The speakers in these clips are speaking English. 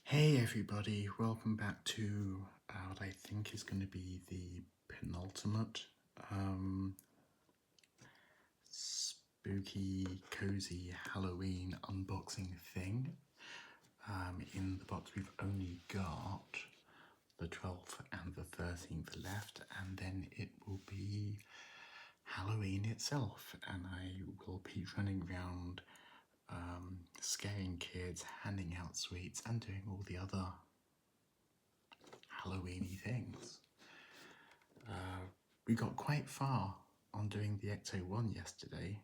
Hey everybody, welcome back to what I think is going to be the penultimate spooky, cozy Halloween unboxing thing. In the box we've only got the 12th and the 13th left, and then it will be Halloween itself, and I will be running around scaring kids, handing out sweets, and doing all the other Halloweeny things. We got quite far on doing the Ecto-1 yesterday.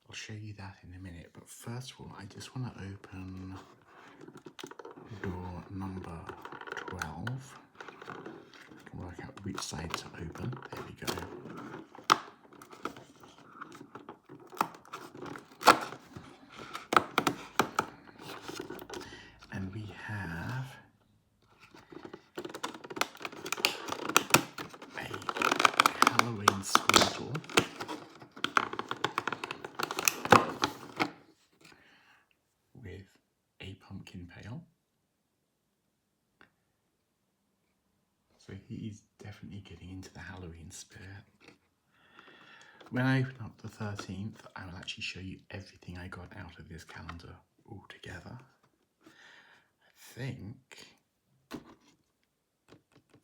I'll show you that in a minute, but first of all, I just want to open door number 12. I can work out which side to open. There we go. And we have a Halloween Squirtle with a pumpkin pail. So he's definitely getting into the Halloween spirit. When I open up the 13th, I will actually show you everything I got out of this calendar all together. I think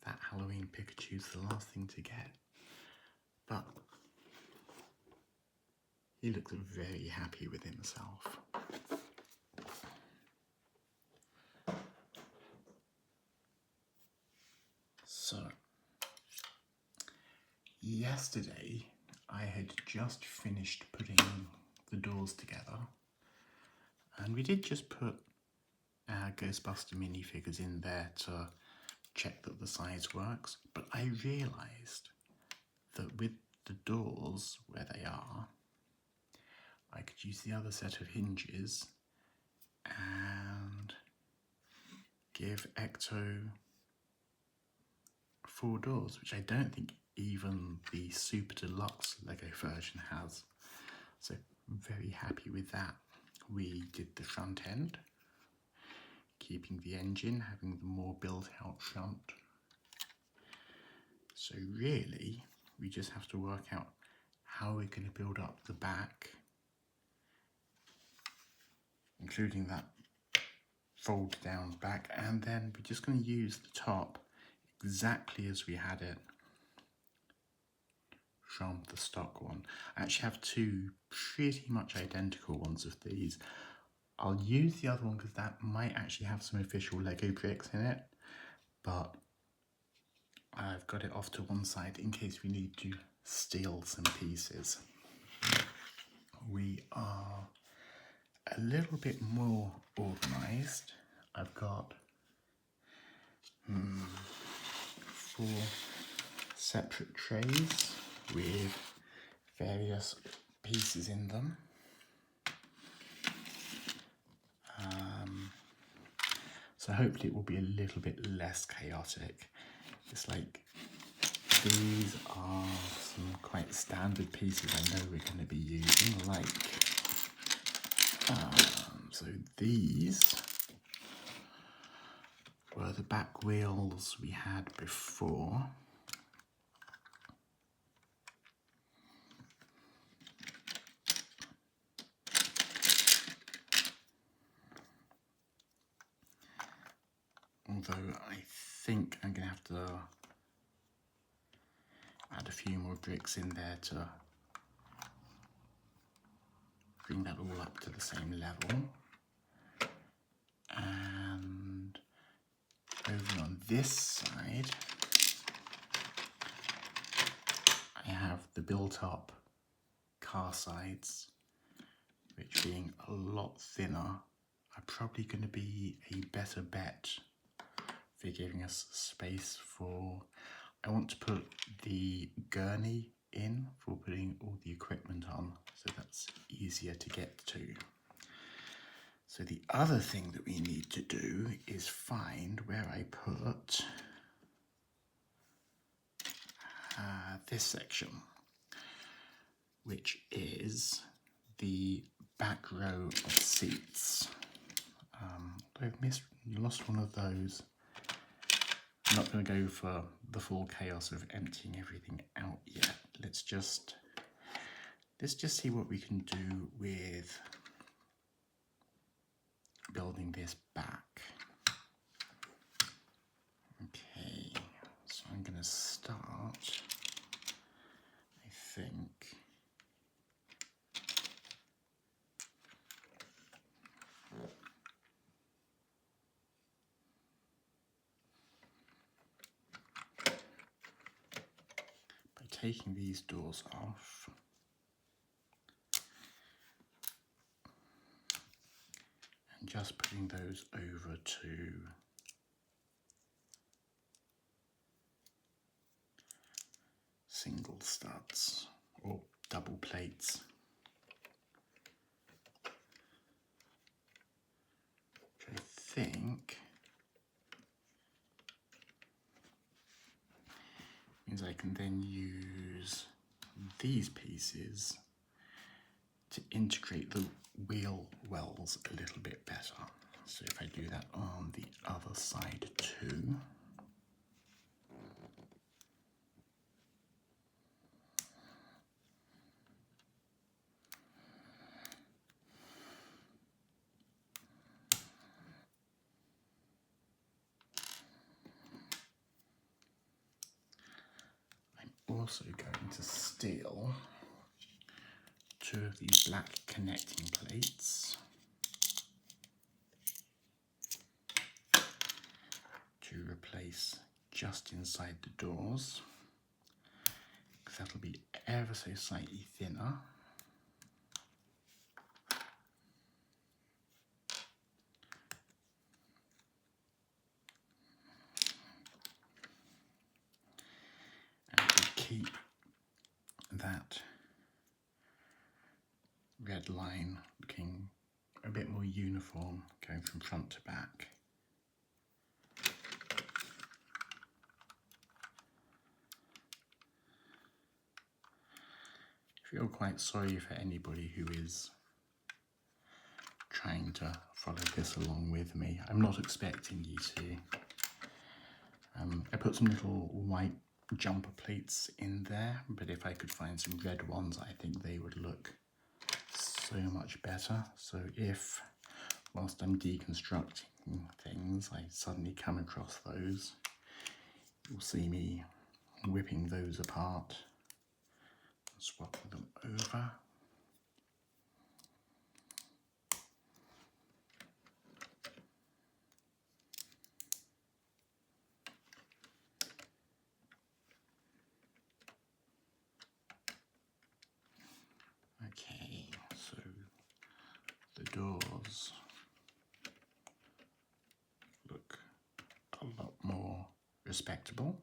that Halloween Pikachu's the last thing to get, but he looks very happy with himself. So, yesterday I had just finished putting the doors together, and we did just put our Ghostbuster minifigures in there to check that the size works, but I realised that with the doors where they are, I could use the other set of hinges and give Ecto 4 doors, which I don't think even the Super Deluxe Lego version has. So I'm very happy with that. We did the front end, keeping the engine, having the more built out front. So really, we just have to work out how we're going to build up the back, including that fold down back, and then we're just going to use the top exactly as we had it from the stock one. I actually have two pretty much identical ones of these. I'll use the other one because that might actually have some official Lego bricks in it, but I've got it off to one side in case we need to steal some pieces. We are a little bit more organised. I've got 4 separate trays with various pieces in them. So hopefully it will be a little bit less chaotic. It's like these are some quite standard pieces I know we're going to be using, like so these were the back wheels we had before. Although I think I'm going to have to add a few more bricks in there to bring that all up to the same level. And over on this side, I have the built-up car sides, which being a lot thinner, are probably going to be a better bet for giving us space for... I want to put the gurney in for putting all the equipment on, so that's easier to get to. So the other thing that we need to do is find where I put this section, which is the back row of seats. I've you lost one of those. I'm not going to go for the full chaos of emptying everything out yet. Let's just see what we can do with building this back. Okay, so I'm going to start, I think, by taking these doors off and just putting those over to single studs or double plates, which I think means I can then use these pieces to integrate the wheel wells a little bit better. So if I do that on the other side too. I'm also going to steal 2 of these black connecting plates to replace just inside the doors, because that'll be ever so slightly thinner. And we'll keep that red line looking a bit more uniform going from front to back. I feel quite sorry for anybody who is trying to follow this along with me. I'm not expecting you to. I put some little white jumper plates in there, but if I could find some red ones, I think they would look so much better. So if, whilst I'm deconstructing things, I suddenly come across those, you'll see me whipping those apart, swapping them over. Okay, so the doors look a lot more respectable.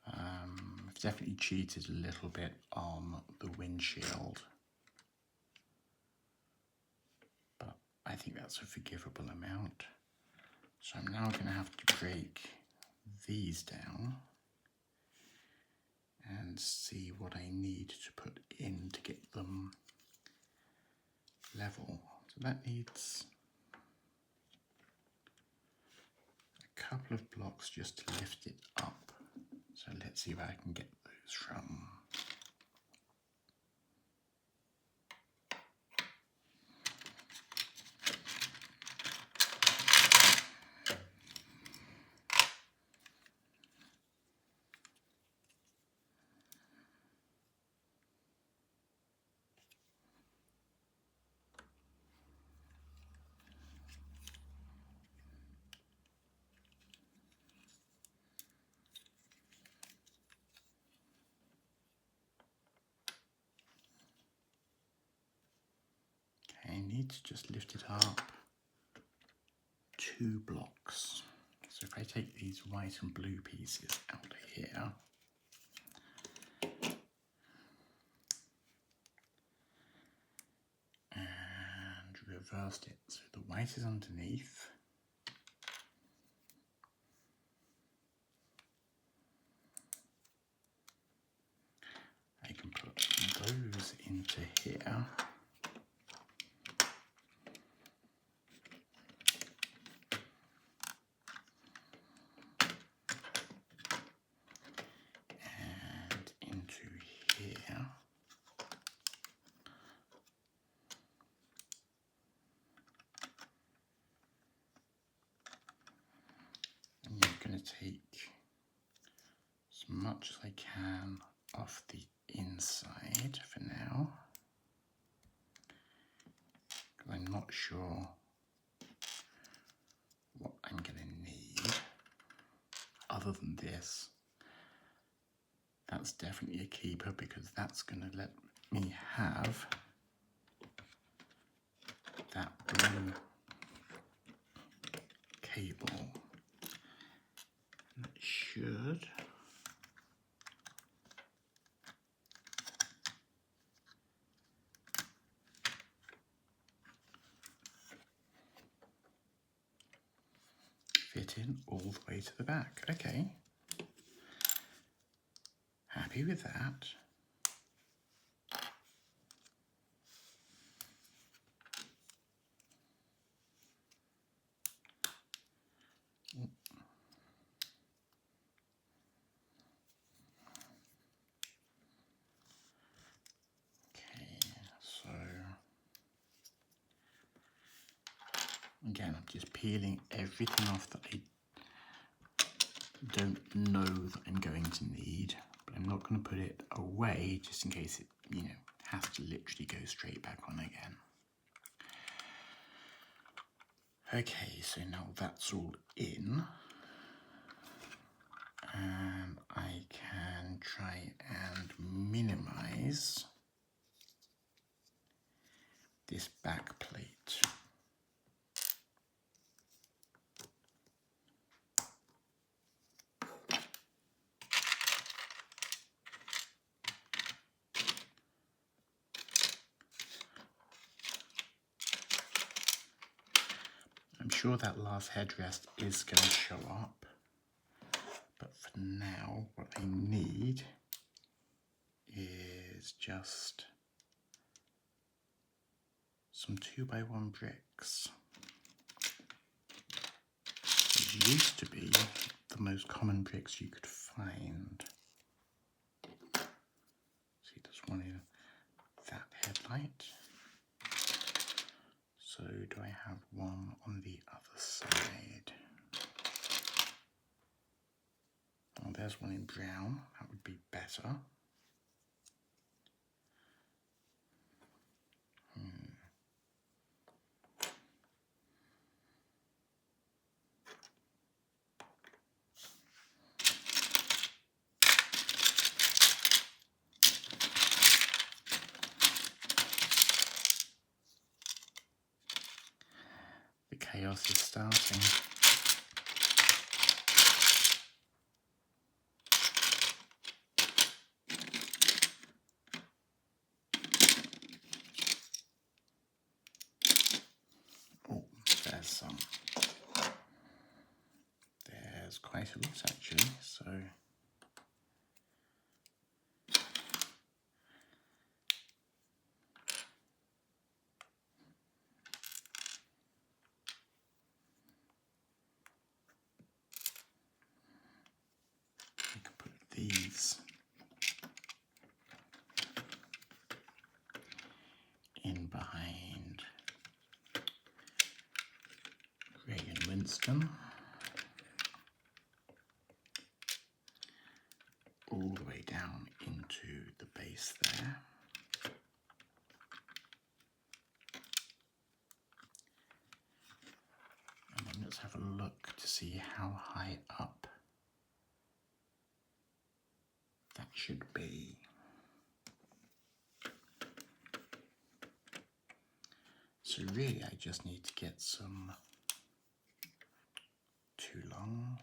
I've definitely cheated a little bit on the windshield, but I think that's a forgivable amount. So I'm now going to have to break these down and see what I need to put in to get them level. So that needs a couple of blocks just to lift it up. So let's see where I can get those from. I need to just lift it up 2 blocks. So if I take these white and blue pieces out of here, and reversed it, so the white is underneath, I can put those into here. much as I can off the inside for now, because I'm not sure what I'm going to need other than this. That's definitely a keeper because that's going to let me have that blue cable. That should fit in all the way to the back. Okay, happy with that. So again, I'm just peeling everything off that I don't know that I'm going to need, but I'm not going to put it away just in case it, has to literally go straight back on again. Okay, so now that's all in, and I can try and minimize this back plate. I'm sure that last headrest is going to show up, but for now what I need is just some 2x1 bricks. These used to be the most common bricks you could find. See, there's one in that headlight. So do I have one on the other side? Oh, there's one in brown. That would be better. The chaos is starting. Oh, there's some. There's quite a lot actually, so we can put these in behind Ray and Winston, all the way down into the base there. And then let's have a look to see how high up that should be. So really I just need to get some too long.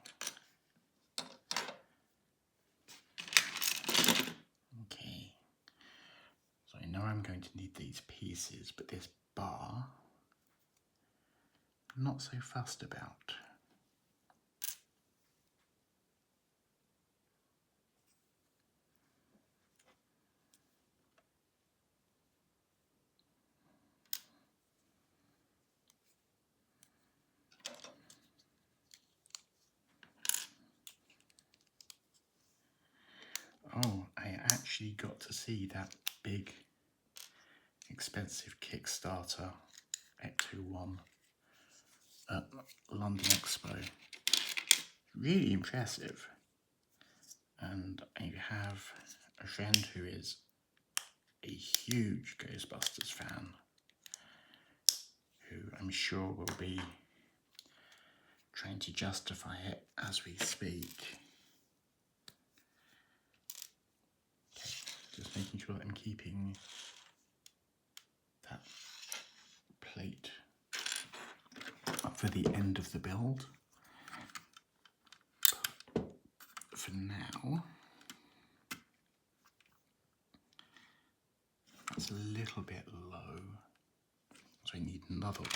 Okay, so I know I'm going to need these pieces, but this bar, I'm not so fussed about. Oh, I actually got to see that big, expensive Kickstarter Ecto-1 at London Expo. Really impressive. And I have a friend who is a huge Ghostbusters fan, who I'm sure will be trying to justify it as we speak. Okay, just making sure that I'm keeping that plate up for the end of the build. For now, that's a little bit low, so I need another one.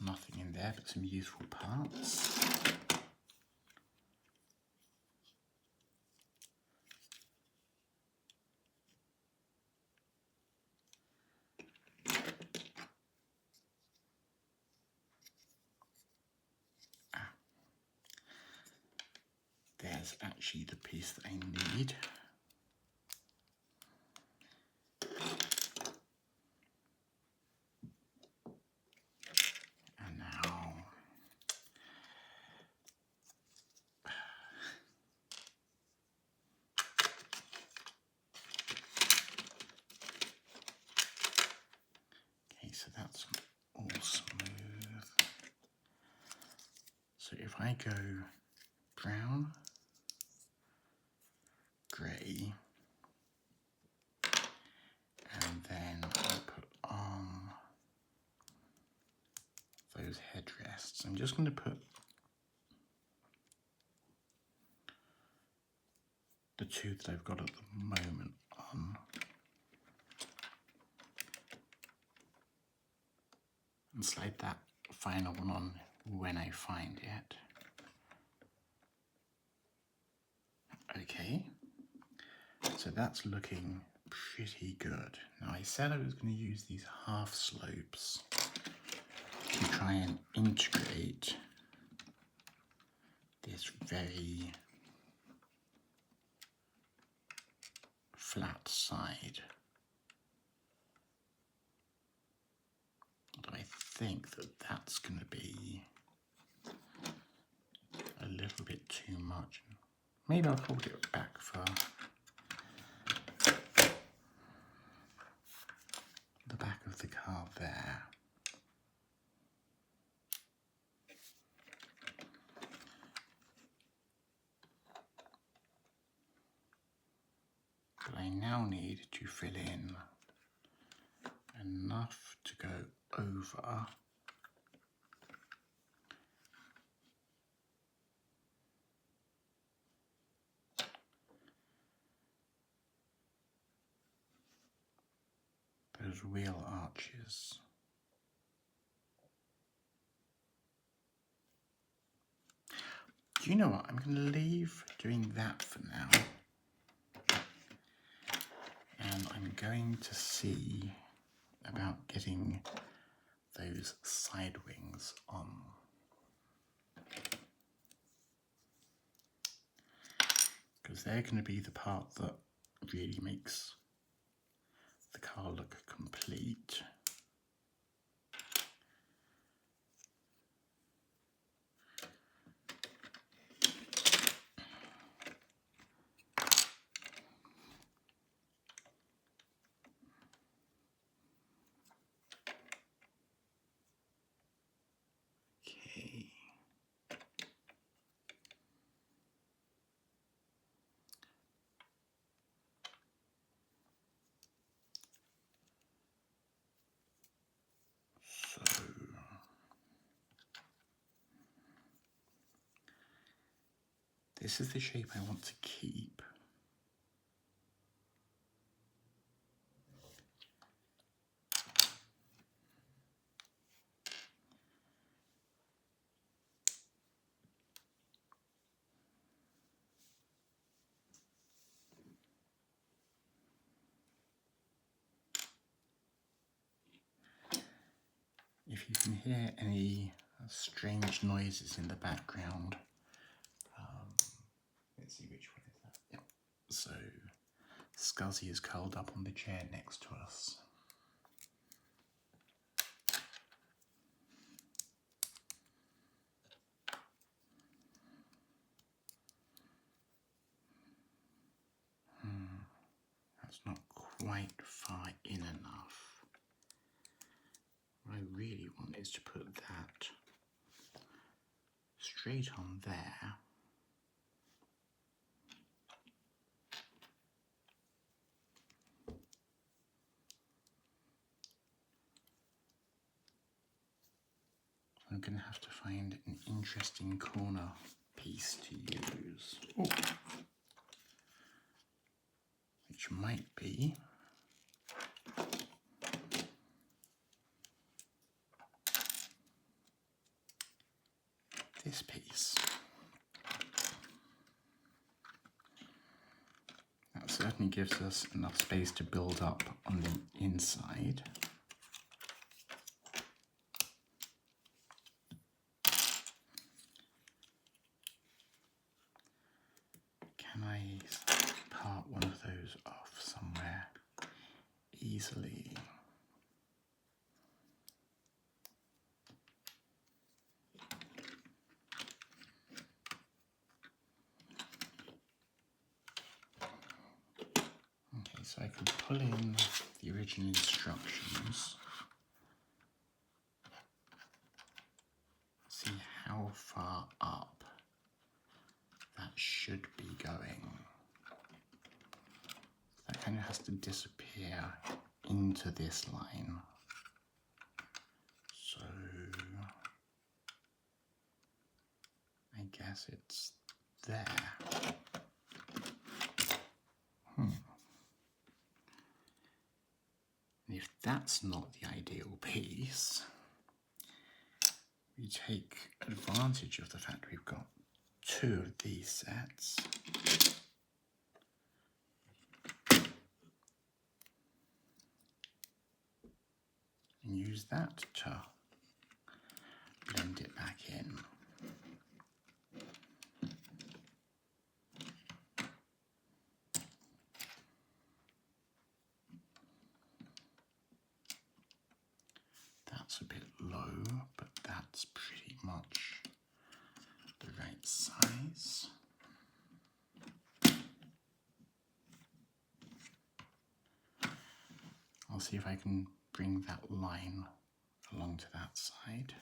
Nothing in there but some useful parts. There's actually the piece that I need. And now okay, so that's all smooth. So if I go brown, grey, and then I'll put on those headrests. I'm just going to put the two that I've got at the moment on. And slide that final one on when I find it. Okay, so that's looking pretty good. Now I said I was going to use these half slopes to try and integrate this very flat side. But I think that that's going to be a little bit too much. Maybe I'll hold it back for the back of the car there. But I now need to fill in enough to go over those wheel arches. Do you know what? I'm going to leave doing that for now. And I'm going to see about getting those side wings on. Because they're going to be the part that really makes the car look complete. Okay. So this is the shape I want to keep. If you can hear any strange noises in the background, Let's see, which one is that? Yep. So Scuzzy is curled up on the chair next to us. That's not quite far in enough. What I really want is to put that straight on there. I'm going to have to find an interesting corner piece to use. Oh. Which might be this piece. That certainly gives us enough space to build up on the inside. Can I part one of those off somewhere easily? Okay, so I can pull in the original instructions, see how far up that should be going. That kind of has to disappear into this line. So I guess it's there. And if that's not the ideal piece, we take advantage of the fact we've got two of these sets. And use that to blend it back in. That's a bit low, but that's pretty much the right size. I'll see if I can bring that line along to that side.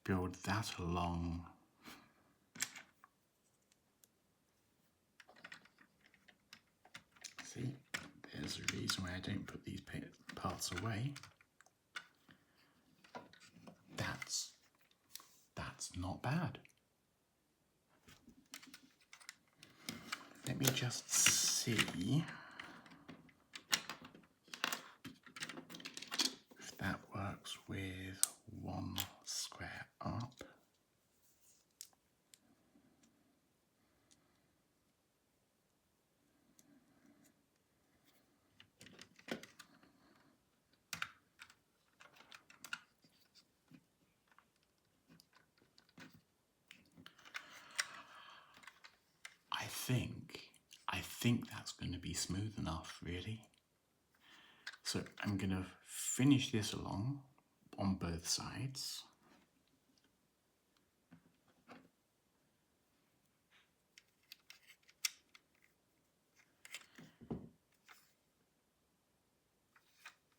Build that along. See, there's a reason why I don't put these parts away. That's not bad. Let me just see if that works with one square up. I think that's going to be smooth enough, really. So I'm going to finish this along on both sides.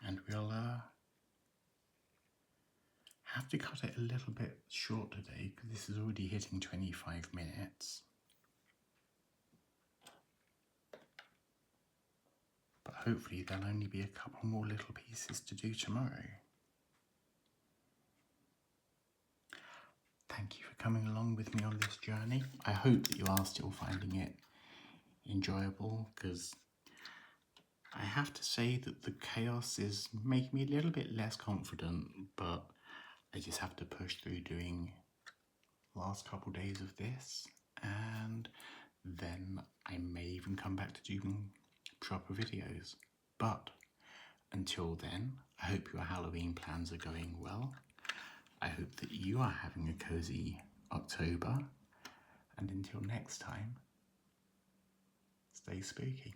And we'll have to cut it a little bit short today because this is already hitting 25 minutes. But hopefully there'll only be a couple more little pieces to do tomorrow. Thank you for coming along with me on this journey. I hope that you are still finding it enjoyable, because I have to say that the chaos is making me a little bit less confident, but I just have to push through doing the last couple days of this, and then I may even come back to doing proper videos. But Until then, I hope your Halloween plans are going well. I hope that you are having a cozy October. And until next time, stay spooky.